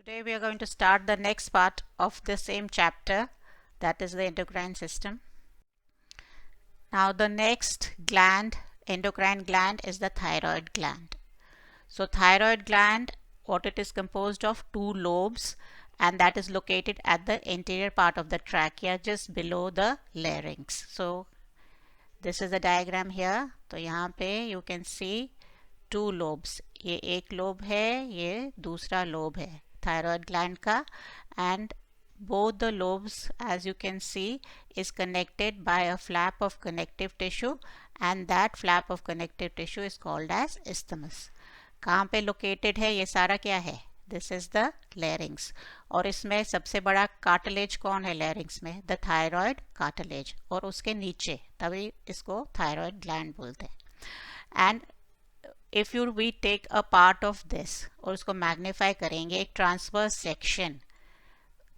Today we are going to start the next part of the same chapter, that is the endocrine system. Now the next gland, endocrine gland, is the thyroid gland. So thyroid gland, what it is composed of, two lobes, and that is located at the anterior part of the trachea just below the larynx. So this is the diagram here. तो यहाँ पे you can see two lobes. ये एक lobe है, ये दूसरा lobe है thyroid gland का, and both the lobes, as you can see, is connected by a flap of connective tissue, and that flap of connective tissue is called as isthmus. कहाँ पे located है ये सारा क्या है? This is the larynx. और इसमें सबसे बड़ा cartilage कौन है larynx में? The thyroid cartilage. और उसके नीचे, तभी इसको thyroid gland बोलते हैं. And if we take a part of this और उसको magnify करेंगे, एक transverse section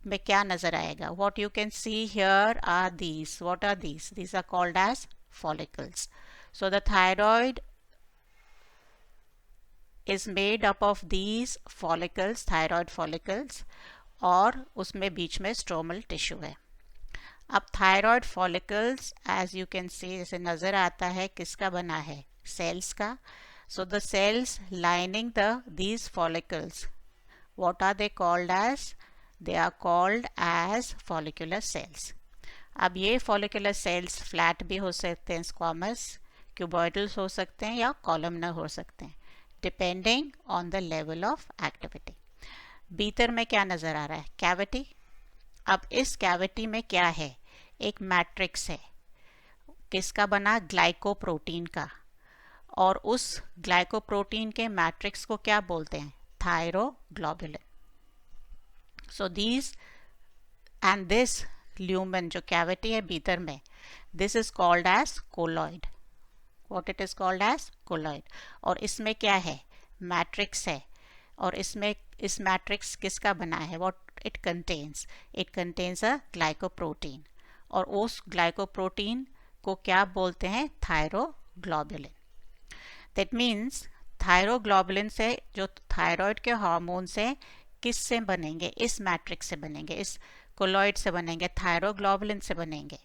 में क्या नजर आएगा? What you can see here are these. What are these? These are called as follicles. So the thyroid is made up of these follicles, thyroid follicles, और उसमें बीच में stromal tissue है. अब thyroid follicles, as you can see, जैसे नजर आता है, किसका बना है? Cells का. So the cells lining these follicles, what are they called as? They are called as follicular cells. अब ये follicular cells flat भी हो सकते हैं, squamous, cuboidal हो सकते हैं या columnar हो सकते हैं, depending on the level of activity. भीतर में क्या नजर आ रहा है? Cavity. अब इस cavity में क्या है? एक matrix है. किसका बना? ग्लाइकोप्रोटीन का. और उस ग्लाइकोप्रोटीन के मैट्रिक्स को क्या बोलते हैं? Thyroglobulin. So these and this lumen जो कैविटी है भीतर में, this is called as colloid. What it is called as? Colloid. और इसमें क्या है? मैट्रिक्स है. और इसमें इस मैट्रिक्स किसका बना है? What it contains? It contains a glycoprotein. और उस ग्लाइकोप्रोटीन को क्या बोलते हैं? थायरोग्लोबुलिन. That means थायरोग्लोबुलिन से, जो थायराइड के हार्मोन से किससे बनेंगे? इस मैट्रिक्स से बनेंगे, इस कोलॉइड से बनेंगे, थायरोग्लोबुलिन से बनेंगे.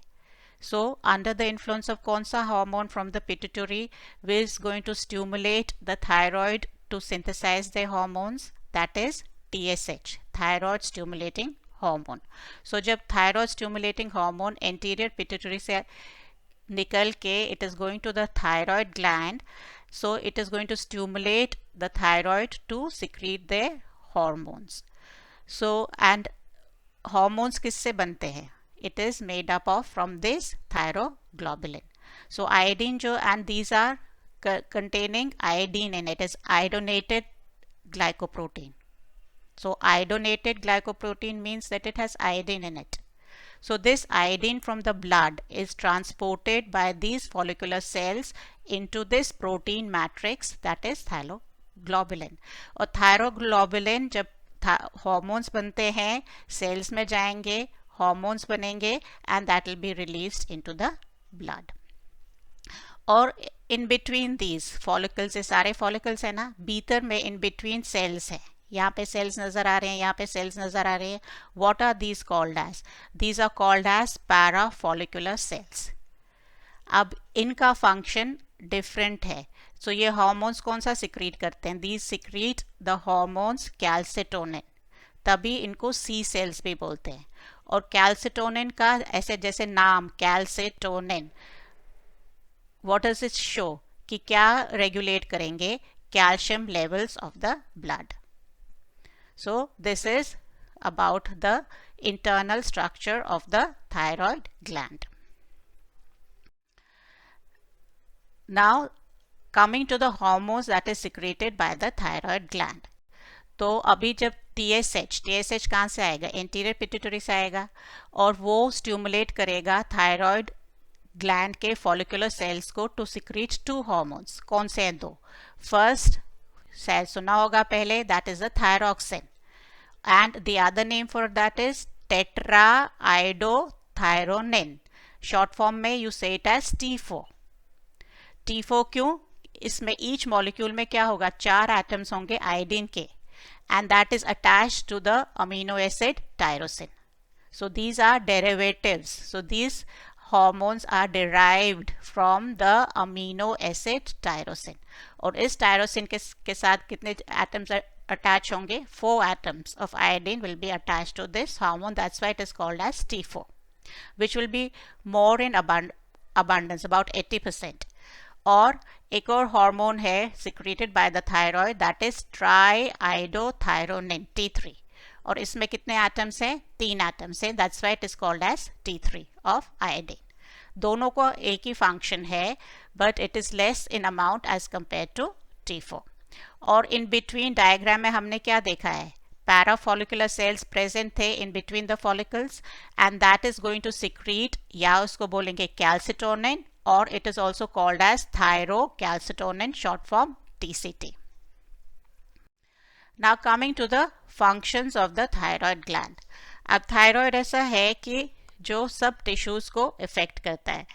So under the influence of कौन सा hormone from the pituitary is going to stimulate the thyroid to synthesize the hormones? That is TSH, thyroid stimulating hormone. So जब thyroid stimulating hormone anterior pituitary से निकल के it is going to the thyroid gland, so it is going to stimulate the thyroid to secrete their hormones. So and hormones किससे बनते हैं? It is made up of from this thyroglobulin. So iodine जो, and these are containing iodine in it, is iodinated glycoprotein. So iodinated glycoprotein means that it has iodine in it. So this iodine from the blood is transported by these follicular cells into this protein matrix, that is thyroglobulin. और thyroglobulin जब hormones बनते हैं, cells में जाएंगे, hormones बनेंगे, and that will be released into the blood. और in between these follicles, ये सारे follicles है ना, भीतर में in between cells है. यहाँ पे सेल्स नजर आ रहे हैं, यहाँ पे सेल्स नजर आ रहे हैं. What are these called as? These are called as parafollicular cells. अब इनका फंक्शन डिफरेंट है. सो ये हार्मोन्स कौन सा सिक्रीट करते हैं? These secrete the hormones calcitonin. तभी इनको सी सेल्स भी बोलते हैं. और कैल्सिटोनिन का ऐसे जैसे नाम calcitonin, what does it show? कि क्या रेगुलेट करेंगे? Calcium levels of the blood. So this is about the internal structure of the thyroid gland. Now coming to the hormones that is secreted by the thyroid gland. तो अभी जब TSH कहाँ से आएगा? Anterior pituitary से आएगा, और वो stimulate करेगा thyroid gland के follicular cells को to secrete two hormones. कौन से हैं? दो. First शायद सुना होगा पहले, that is the thyroxine, and the other name for that is tetraiodothyronine. short form में you say it as T4. T4 क्यों? इसमें each molecule में क्या होगा? 4 atoms होंगे आयोडीन के, and that is attached to the amino acid tyrosine. So these are derivatives. So these hormones are derived from the amino acid tyrosine. और इस tyrosine के साथ कितने atoms attach होंगे? 4 atoms of iodine will be attached to this hormone. That's why it is called as T4, which will be more in abundance, about 80%. और एक और hormone है secreted by the thyroid, that is triiodothyronine T3, और इसमें कितने atoms हैं? 3 atoms हैं. That's why it is called as T3 of iodine. दोनों को एक ही फंक्शन है, but it is less in amount as compare to T4. और इन बिटवीन डायग्राम में हमने क्या देखा है? पैराफॉलिकुलर सेल्स प्रेजेंट थे in between the follicles, and that is going to secrete, या उसको बोलेंगे कैल्सिटोनिन, और it is also called as thyrocalcitonin, short form TCT. Now coming to the functions of the thyroid gland. अब thyroid ऐसा है कि जो सब tissues को affect करता है.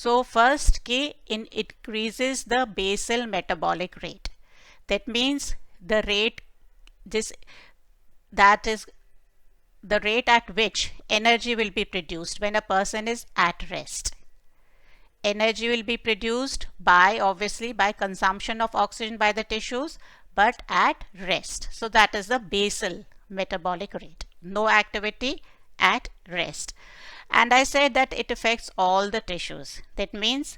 So first कि increases the basal metabolic rate. That means the rate the rate at which energy will be produced when a person is at rest. Energy will be produced obviously by consumption of oxygen by the tissues, but at rest. So that is the basal metabolic rate. No activity at rest. And I said that it affects all the tissues. That means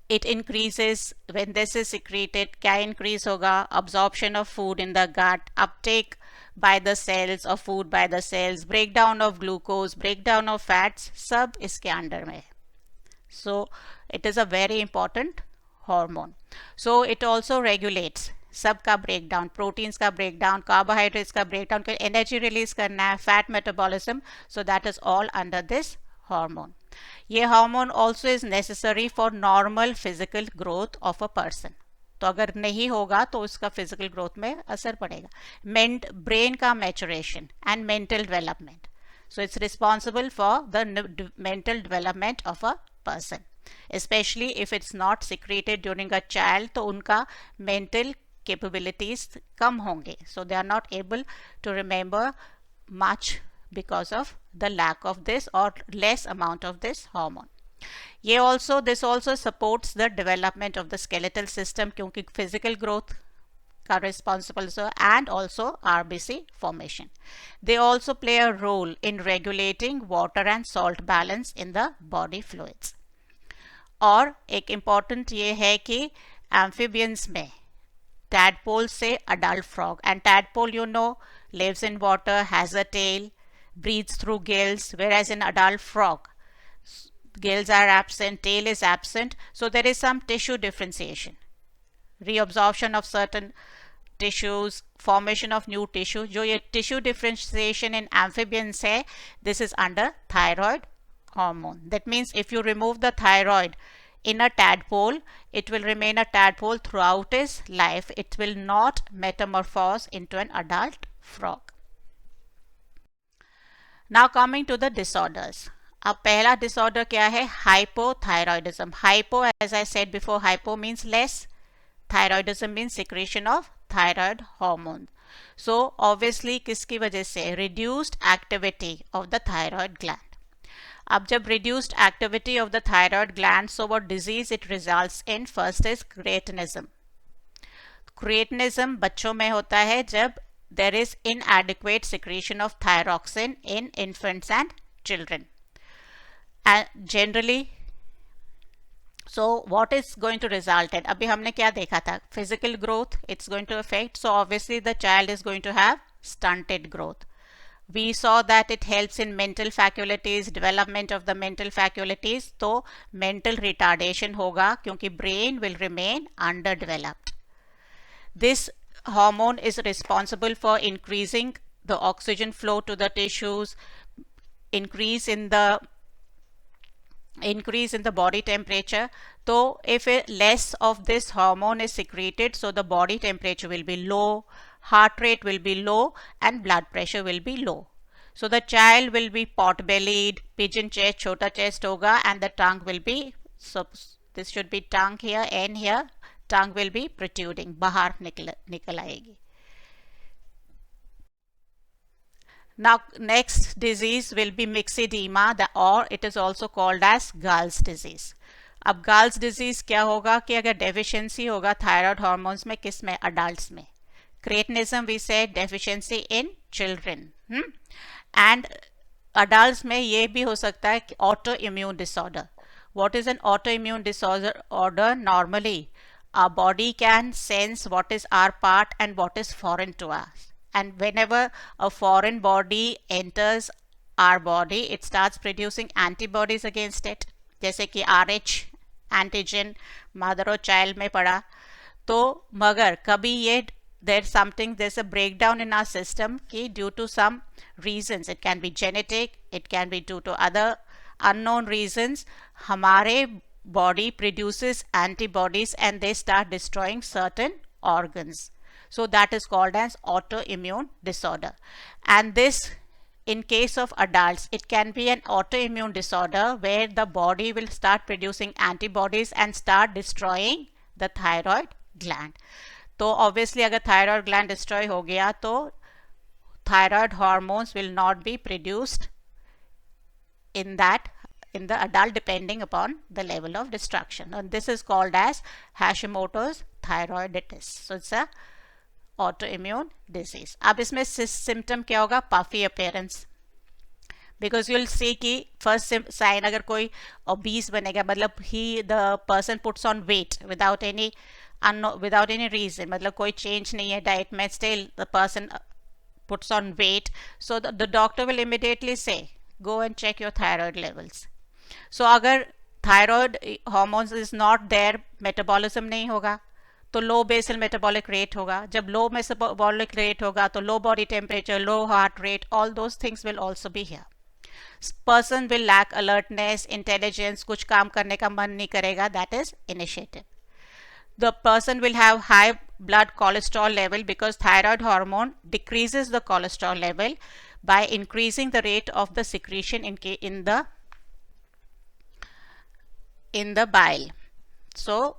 it increases when this is secreted. क्या increase होगा? Absorption of food in the gut, uptake by the cells of food by the cells, breakdown of glucose, breakdown of fats, सब इसके under में. So it is a very important hormone. So it also regulates सब का breakdown, proteins का breakdown, carbohydrates का breakdown, फिर energy release करना है, fat metabolism. So that is all under this hormone. ये hormone also is necessary for normal physical growth of a person. तो अगर नहीं होगा तो उसका फिजिकल ग्रोथ में असर पड़ेगा. ब्रेन का maturation and mental development. So it's responsible for the mental development of a person, specially if it's not secreted during a child. तो उनका मेंटल capabilities कम होंगे. So they are not able to remember much because of the lack of this or less amount of this hormone. This also supports the development of the skeletal system क्योंकि physical growth का responsible and also RBC formation. They also play a role in regulating water and salt balance in the body fluids. और एक important ये है कि amphibians में tadpole से adult frog, and tadpole lives in water, has a tail, breathes through gills, whereas in adult frog gills are absent, tail is absent. So there is some tissue differentiation, reabsorption of certain tissues, formation of new tissue. जो ये tissue differentiation in amphibians है, this is under thyroid hormone. That means if you remove the thyroid in a tadpole, it will remain a tadpole throughout his life. It will not metamorphose into an adult frog. Now coming to the disorders. अब पहला disorder क्या है? Hypothyroidism. Hypo, as I said before, hypo means less. Thyroidism means secretion of thyroid hormone. So obviously किसकी वजह से? Reduced activity of the thyroid gland. अब जब reduced activity of the thyroid gland, so what disease it results in? First is cretinism. Cretinism बच्चों में होता है जब there is inadequate secretion of thyroxine in infants and children. And generally, so what is going to result in? अभी हमने क्या देखा था? Physical growth, it's going to affect. So obviously the child is going to have stunted growth. We saw that it helps in mental faculties, development of the mental faculties. तो mental retardation होगा क्योंकि brain will remain underdeveloped. This hormone is responsible for increasing the oxygen flow to the tissues, increase in the body temperature. So if less of this hormone is secreted, so the body temperature will be low, heart rate will be low, and blood pressure will be low. So the child will be pot-bellied, pigeon chest, chota chest hoga, and the tongue will be, so this should be tongue here, N here, tongue will be protruding, bahar nikal aayegi. Now next disease will be myxoedema, or it is also called as Gull's disease. अब Gull's disease क्या होगा कि अगर deficiency होगा thyroid hormones में, किस में? Adults में. Cretinism we said deficiency in children. And adults में ये भी हो सकता है कि autoimmune disorder. What is an autoimmune disorder? Normally our body can sense what is our part and what is foreign to us. And whenever a foreign body enters our body, it starts producing antibodies against it. जैसे कि RH antigen mother और child में पड़ा, तो मगर कभी ये there's a breakdown in our system कि due to some reasons, it can be genetic, it can be due to other unknown reasons, हमारे body produces antibodies and they start destroying certain organs. So that is called as autoimmune disorder. And this, in case of adults, it can be an autoimmune disorder where the body will start producing antibodies and start destroying the thyroid gland. तो obviously अगर thyroid gland destroy हो गया तो thyroid hormones will not be produced in the adult depending upon the level of destruction. And this is called as Hashimoto's thyroiditis. So it's a autoimmune disease. अब इसमें symptom क्या होगा? Puffy appearance. Because you'll see कि first sign अगर कोई obese बनेगा, मतलब the person puts on weight without any reason, मतलब कोई change नहीं है diet में, still the person puts on weight, so the doctor will immediately say go and check your thyroid levels. So अगर thyroid hormones is not there, metabolism नहीं होगा, तो लो basal metabolic rate होगा. जब लो मेटाबॉलिक रेट होगा तो low body temperature, low heart rate, all those things will also be here. Person will lack alertness, intelligence, कुछ काम करने का मन नहीं करेगा, that is initiative. The person will have high blood cholesterol level because thyroid hormone decreases the cholesterol level by increasing the rate of the secretion in the bile. So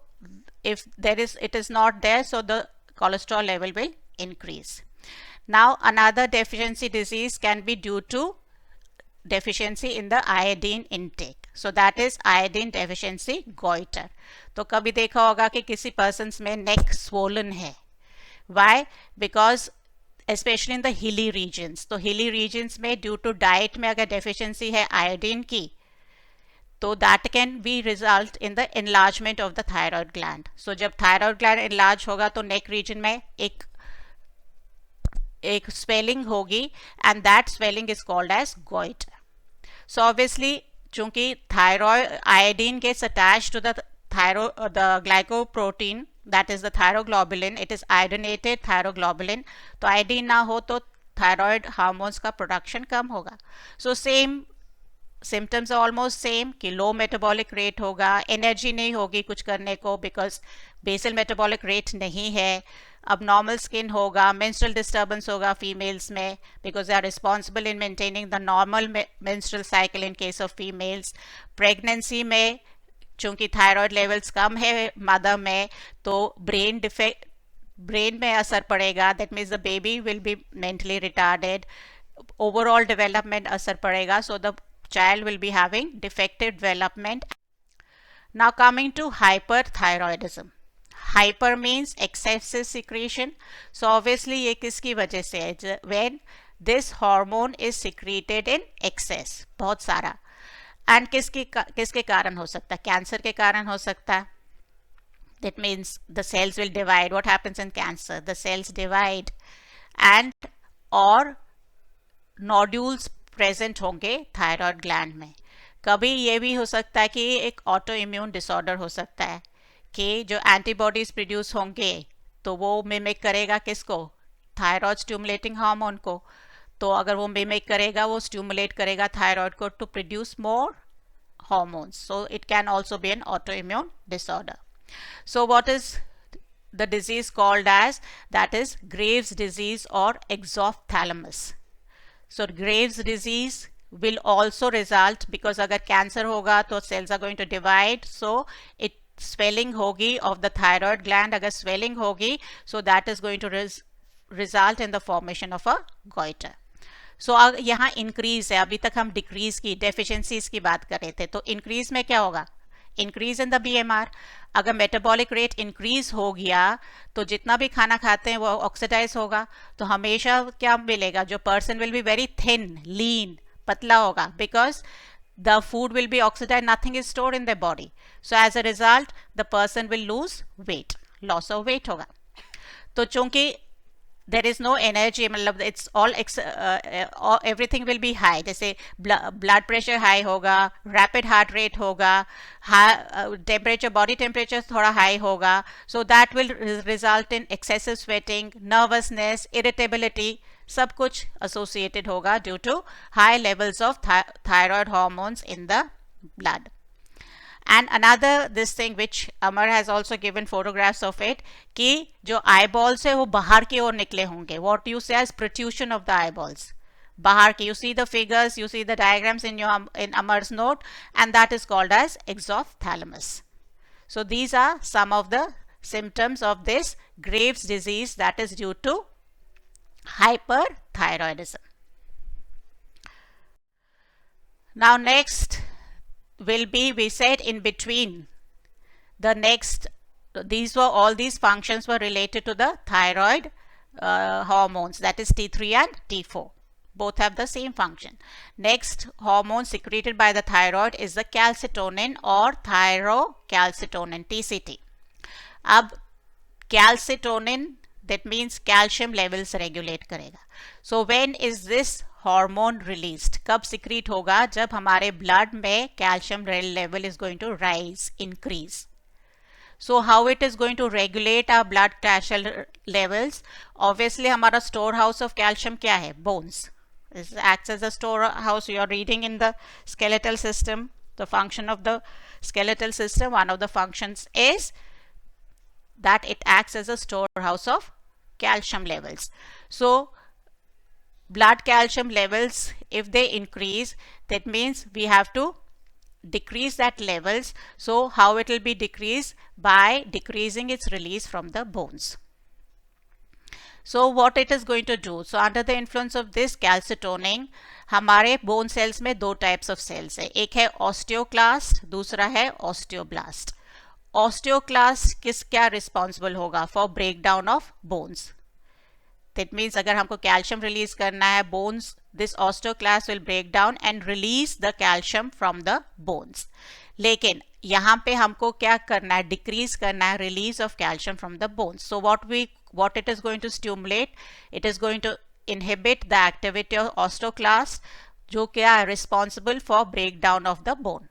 if it is not there, so the cholesterol level will increase. Now another deficiency disease can be due to deficiency in the iodine intake. So that is iodine deficiency goiter. तो कभी देखा होगा कि किसी persons में neck swollen है. Why? Because especially in the hilly regions. तो hilly regions में due to diet में अगर deficiency है iodine की, तो that can be result in the enlargement of the thyroid gland. So जब thyroid gland enlarge होगा तो neck region में एक swelling होगी, and that swelling is called as goiter. So obviously चूंकि thyroid iodine gets attached to the glycoprotein, that is the thyroglobulin, it is iodinated thyroglobulin, तो iodine ना हो तो thyroid hormones का production कम होगा. So same symptoms are almost same कि low metabolic rate होगा, energy नहीं होगी कुछ करने को because basal metabolic rate नहीं है, abnormal skin होगा, menstrual disturbance होगा females में because they are responsible in maintaining the normal menstrual cycle in case of females. Pregnancy में चूंकि thyroid levels कम है mother में तो brain में असर पड़ेगा, that means the baby will be mentally retarded, overall development असर पड़ेगा, so the child will be having defective development. Now coming to hyperthyroidism. Hyper means excessive secretion. So obviously ये किसकी वजह से है? When this hormone is secreted in excess, बहुत सारा. And किसके कारण हो सकता है? कैंसर के कारण हो सकता है. That means the cells will divide. What happens in cancer? The cells divide and or nodules present होंगे थायराइड ग्लैंड में. कभी ये भी हो सकता है कि एक ऑटो इम्यून डिसऑर्डर हो सकता है कि जो एंटीबॉडीज प्रोड्यूस होंगे तो वो मिमिक करेगा किसको? थायराइड स्टिमुलेटिंग हार्मोन को. तो अगर वो मिमिक करेगा, वो स्टिमुलेट करेगा थायराइड को to produce more hormones. So it can also be an autoimmune disorder. So what is the disease called as? That is Graves' disease or exophthalmos. So Graves' disease will also result because अगर cancer होगा तो cells are going to divide, so it swelling होगी of the thyroid gland. अगर swelling होगी, so that is going to result in the formation of a goiter. सो यहाँ increase है, अभी तक हम डिक्रीज की डेफिशिएंसीज की बात कर रहे थे, तो इंक्रीज में क्या होगा, इंक्रीज इन द BMR। अगर मेटाबॉलिक रेट इंक्रीज हो गया तो जितना भी खाना खाते हैं वो ऑक्सीडाइज होगा, तो हमेशा क्या मिलेगा, जो person will be very thin lean, पतला होगा, because the food will be oxidized, nothing is stored in their body, so as a result the person will lose weight, loss of weight होगा। तो चूंकि there is no energy, मतलब it's all everything will be high, जैसे blood pressure high होगा, rapid heart rate होगा, temperature, body temperature थोड़ा high होगा, so that will result in excessive sweating, nervousness, irritability, सब कुछ associated होगा due to high levels of thyroid hormones in the blood. And another this thing which Amar has also given photographs of it, कि जो eyeballs है वो बाहर की ओर निकले होंगे, what you say as protrusion of the eyeballs, बाहर की, you see the figures, you see the diagrams in Amar's note, and that is called as exophthalmos. So these are some of the symptoms of this Graves' disease that is due to hyperthyroidism. Now next will be, we said in between the next, these were, all these functions were related to the thyroid hormones, that is T3 and T4, both have the same function. Next hormone secreted by the thyroid is the calcitonin or thyrocalcitonin, TCT. अब calcitonin, that means calcium levels regulate करेगा. So when is this hormone released? कब secrete होगा? जब हमारे blood में calcium level is going to rise, increase. So how it is going to regulate our blood calcium levels? Obviously हमारा storehouse of calcium क्या है? Bones. It acts as a storehouse. You are reading in the skeletal system, the function of the skeletal system, one of the functions is that it acts as a storehouse of calcium levels. So blood calcium levels, if they increase, that means we have to decrease that levels. So how it will be decreased? By decreasing its release from the bones. So what it is going to do? So under the influence of this calcitonin, हमारे bone cells में दो types of cells है, एक है osteoclast, दूसरा है osteoblast. Osteoclast किस क्या responsible होगा for breakdown of bones? That means अगर हमको calcium release करना है bones, this osteoclast will break down and release the calcium from the bones. लेकिन यहाँ पे हमको क्या करना है, decrease करना है release of calcium from the bones. So what it is going to stimulate? It is going to inhibit the activity of osteoclast, जो क्या है responsible for breakdown of the bone.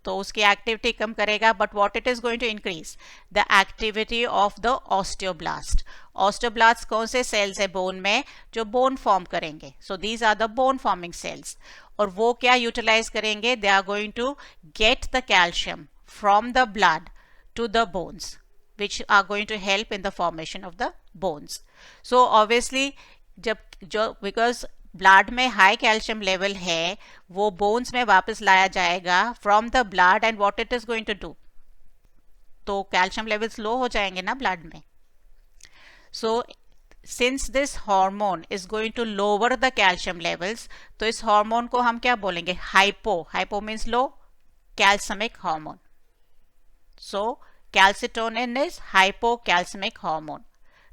तो उसकी एक्टिविटी कम करेगा, but what it is going to increase the activity of the osteoblast. Osteoblast कौन से sales है बोन में, जो बोन फॉर्म करेंगे. So these are the bone forming cells, और वो क्या यूटिलाइज करेंगे, they are going to get the calcium from the blood to the bones, which are going to help in the formation of the bones. So obviously because blood में high calcium level है, वो bones में वापस लाया जाएगा from the blood, and what it is going to do, तो calcium levels low हो जाएंगे ना ब्लड में. So since this hormone is going to lower the calcium levels, तो इस हार्मोन को हम क्या बोलेंगे, hypo means low calcemic hormone. So calcitonin is hypocalcemic hormone.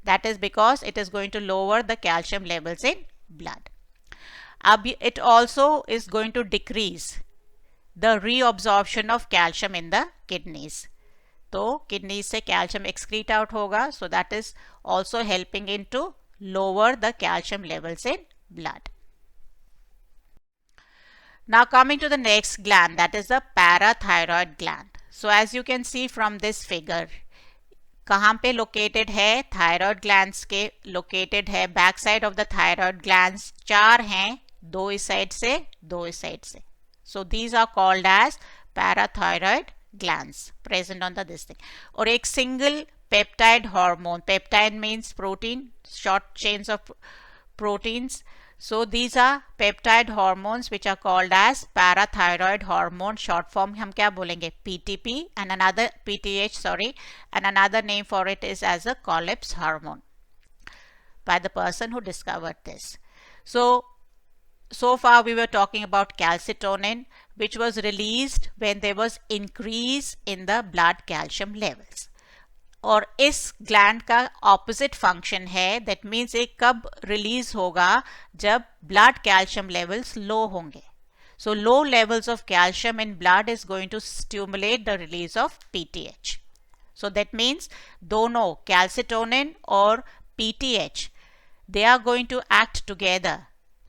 That is because it is going to lower the calcium levels in blood. It also is going to decrease the reabsorption of calcium in the kidneys. तो kidneys से calcium excrete out होगा, so that is also helping in to lower the calcium levels in blood. Now coming to the next gland, that is the parathyroid gland. So as you can see from this figure, कहाँ पे located है, thyroid glands के located है, back side of the thyroid glands चार हैं, दो इस side से, दो इस साइड से. So these are called as parathyroid glands present on the this thing. और एक single peptide hormone, peptide means protein, short chains of proteins. So these are peptide hormones which are called as parathyroid hormone. Short form हम क्या बोलेंगे, PTP, and another PTH, sorry, and another name for it is as a Collep's hormone by the person who discovered this. So so far we were talking about calcitonin, which was released when there was increase in the blood calcium levels. और इस gland का opposite function है, that means ये कब release होगा, जब blood calcium levels लो होंगे. So low levels of calcium in blood is going to stimulate the release of PTH. So that means dono calcitonin or PTH, they are going to act together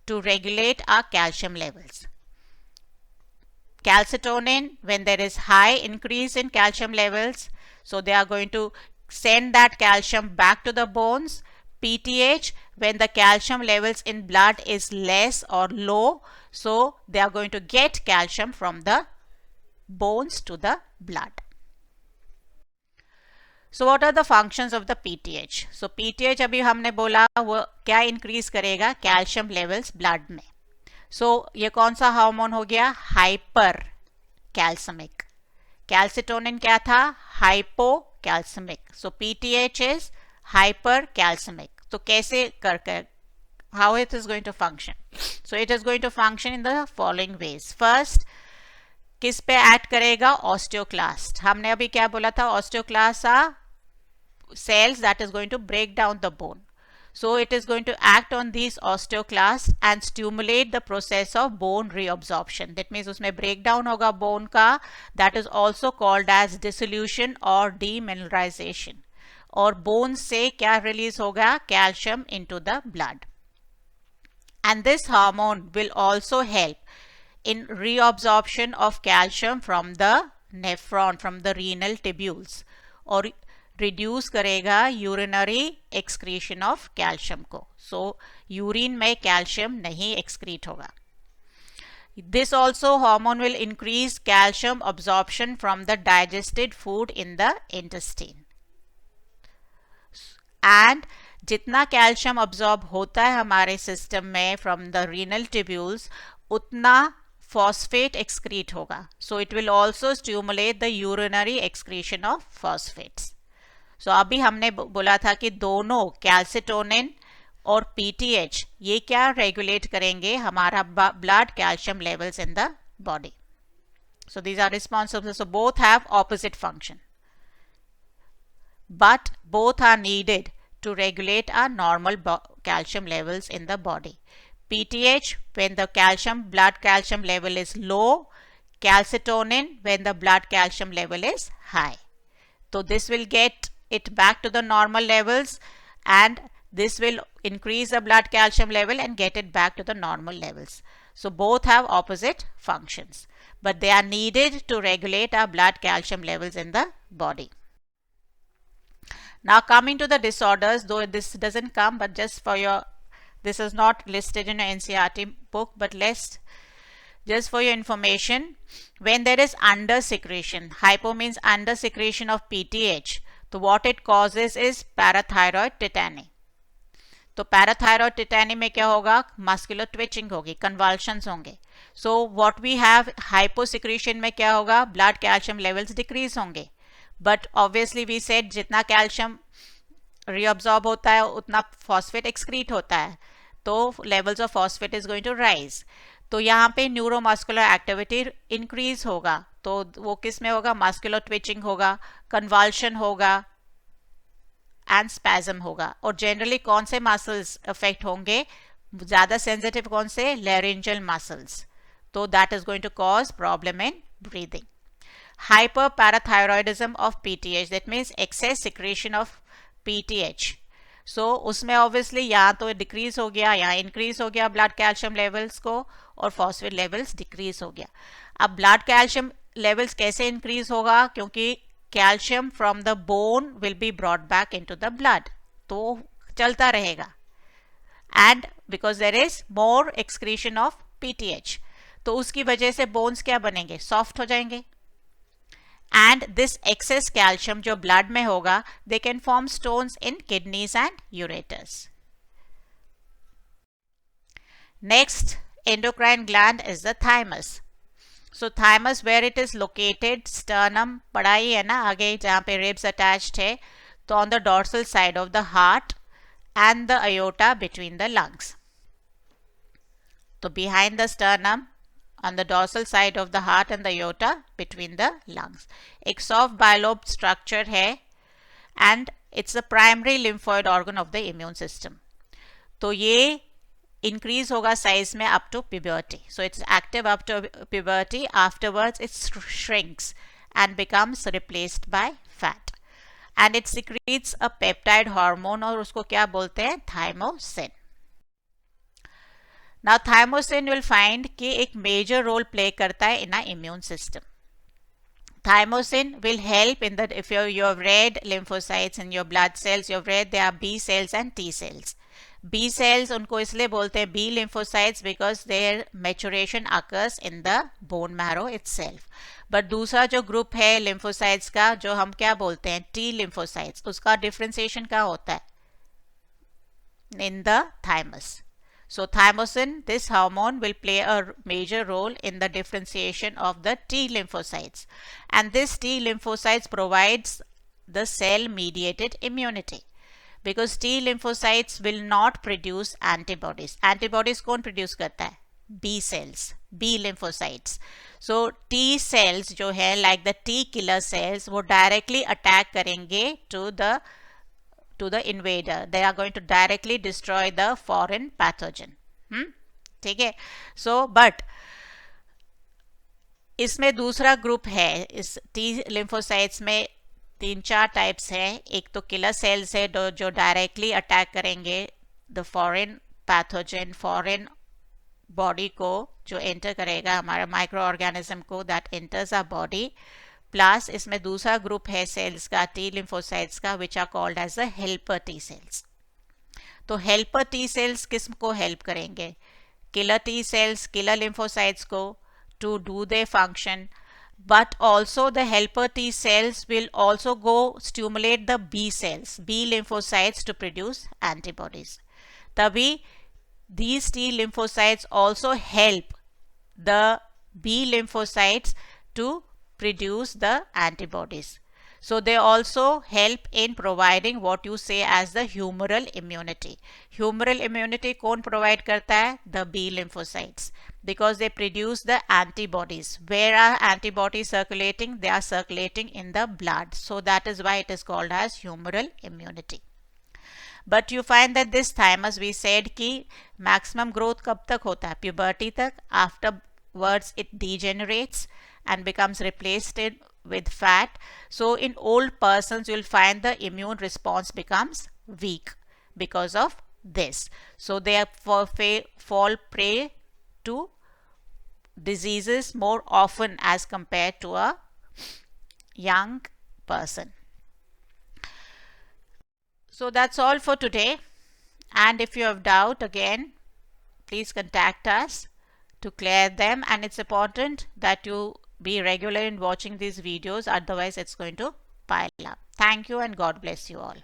to regulate our calcium levels. Calcitonin, when there is high increase in calcium levels, so they are going to send that calcium back to the bones. PTH, when the calcium levels in blood is less or low, so they are going to get calcium from the bones to the blood. So what are the functions of the PTH? So PTH अभी हमने बोला वो क्या increase करेगा calcium levels blood में. So ये कौन सा हार्मोन हो गया, हाइपर कैल्सिमिक. कैल्सिटोनिन क्या था, hypocalcaemic. So PTH is hyper calcaemic. तो कैसे कर how it is going to function? So it is going to function in the following ways. First, किस पे एक्ट करेगा, ऑस्टियोक्लास्ट. हमने अभी क्या बोला था, osteoclast are cells that is going to break down the bone. So it is going to act on these osteoclasts and stimulate the process of bone reabsorption. That means उसमें breakdown होगा bone का. That is also called as dissolution or demineralization. और bone से क्या release होगा, calcium into the blood. And this hormone will also help in reabsorption of calcium from the nephron, from the renal tubules, और reduce करेगा urinary excretion of calcium को. So urine में calcium नहीं excrete होगा. This also hormone will increase calcium absorption from the digested food in the intestine. And जितना calcium absorb होता है हमारे सिस्टम में फ्रॉम द रीनल ट्यूब्यूल्स, उतना फॉस्फेट एक्सक्रीट होगा. So it will also stimulate the urinary excretion of phosphates. So अभी हमने बोला था कि दोनों कैल्सिटोनिन और PTH ये क्या रेगुलेट करेंगे, हमारा blood calcium levels in the body. So these are responsible. So both have opposite function, but both are needed to regulate our normal calcium levels in the body. PTH when the blood calcium level is low, calcitonin when the blood calcium level is high. So this will get it back to the normal levels, and this will increase the blood calcium level and get it back to the normal levels. So both have opposite functions, but they are needed to regulate our blood calcium levels in the body. Now coming to the disorders, though this doesn't come, but just for your, this is not listed in your NCERT book, but just for your information, when there is under secretion, hypo means under secretion of PTH, so what it causes is parathyroid tetany. तो parathyroid tetany में क्या होगा, muscular twitching होगी, convulsions होंगे. So what we have, hyposecretion में क्या होगा, blood calcium levels decrease होंगे. बट ऑब्वियसली वी सेड जितना कैल्शियम रीअब्सॉर्ब होता है उतना फॉस्फेट एक्सक्रीट होता है, तो levels of phosphate is going to rise. तो यहाँ पे न्यूरोमस्कुलर एक्टिविटी इंक्रीज होगा. तो वो किस में होगा, मस्कुलर ट्विचिंग होगा, कन्वल्शन होगा एंड स्पैज्म होगा. और जनरली कौन से मसल्स अफेक्ट होंगे, ज़्यादा सेंसिटिव कौन से, लैरिंजियल मसल्स. तो that is going to cause problem in breathing. Hyperparathyroidism of PTH, that means excess secretion of PTH. So उसमें obviously यहाँ तो डिक्रीज हो गया, यहाँ इंक्रीज हो गया ब्लड कैल्शियम लेवल्स को, और फॉस्फेट लेवल्स डिक्रीज हो गया. अब ब्लड कैल्शियम लेवल्स कैसे इंक्रीज होगा, क्योंकि calcium from the bone will be brought back into the blood, तो चलता रहेगा. And because there is more excretion of PTH, तो उसकी वजह से बोन्स क्या बनेंगे, सॉफ्ट हो जाएंगे. And this excess calcium जो blood में होगा, they can form stones in kidneys and ureters. Next endocrine gland is the thymus. So thymus, where it is located, sternum पड़ा ही है ना आगे जहाँ पे ribs attached है, तो on the dorsal side of the heart and the aorta between the lungs. So behind the sternum, on the dorsal side of the heart and the aorta, between the lungs. एक soft bilobe structure है and it's the primary lymphoid organ of the immune system. तो ये increase होगा size में up to puberty. So it's active up to puberty. Afterwards it shrinks and becomes replaced by fat. And it secretes a peptide hormone और उसको क्या बोलते हैं? Thymosin. Now thymosin will find कि एक major role play करता है in our immune system. Thymosin will help in that if you have red lymphocytes in your blood cells, you have read there are B cells and T cells. B cells उनको इसलिए बोलते हैं B lymphocytes because their maturation occurs in the bone marrow itself. But दूसरा जो group है lymphocytes का जो हम क्या बोलते हैं T lymphocytes, उसका differentiation क्या होता है? In the thymus. So thymosin, this hormone, will play a major role in the differentiation of the T lymphocytes. And this T lymphocytes provides the cell-mediated immunity. Because T lymphocytes will not produce antibodies. Antibodies कौन produce करता है? B cells, B lymphocytes. So T cells जो है like the T killer cells वो directly attack करेंगे to the invader. They are going to directly destroy the foreign pathogen. ठीक है? So but इसमें दूसरा ग्रुप है. इस T lymphocytes में 3-4 टाइप्स है. एक तो किलर सेल्स है जो डायरेक्टली अटैक करेंगे the foreign pathogen, foreign body को जो एंटर करेगा हमारा माइक्रो ऑर्गेनिज्म को, that enters our body. Plus इसमें दूसरा ग्रुप है सेल्स का टी लिम्फोसाइट्स का which are called as the helper T cells. तो हेल्पर टी सेल्स किसको हेल्प करेंगे? Killer T cells, killer lymphocytes को to do their function. But also the helper T cells will also go stimulate the B cells, B lymphocytes to produce antibodies. तभी these T lymphocytes also help the B lymphocytes to produce the antibodies. So they also help in providing what you say as the humoral immunity. Humoral immunity कौन provide करता है? The B lymphocytes. Because they produce the antibodies. Where are antibodies circulating? They are circulating in the blood. So that is why it is called as humoral immunity. But you find that this thymus, we said कि maximum growth कब तक होता है? Puberty तक. Afterwards it degenerates and becomes replaced with fat. So in old persons you will find the immune response becomes weak because of this. So they fall prey to diseases more often as compared to a young person. So that's all for today, and if you have doubt again, please contact us to clear them. And it's important that you be regular in watching these videos, otherwise it's going to pile up. Thank you and God bless you all.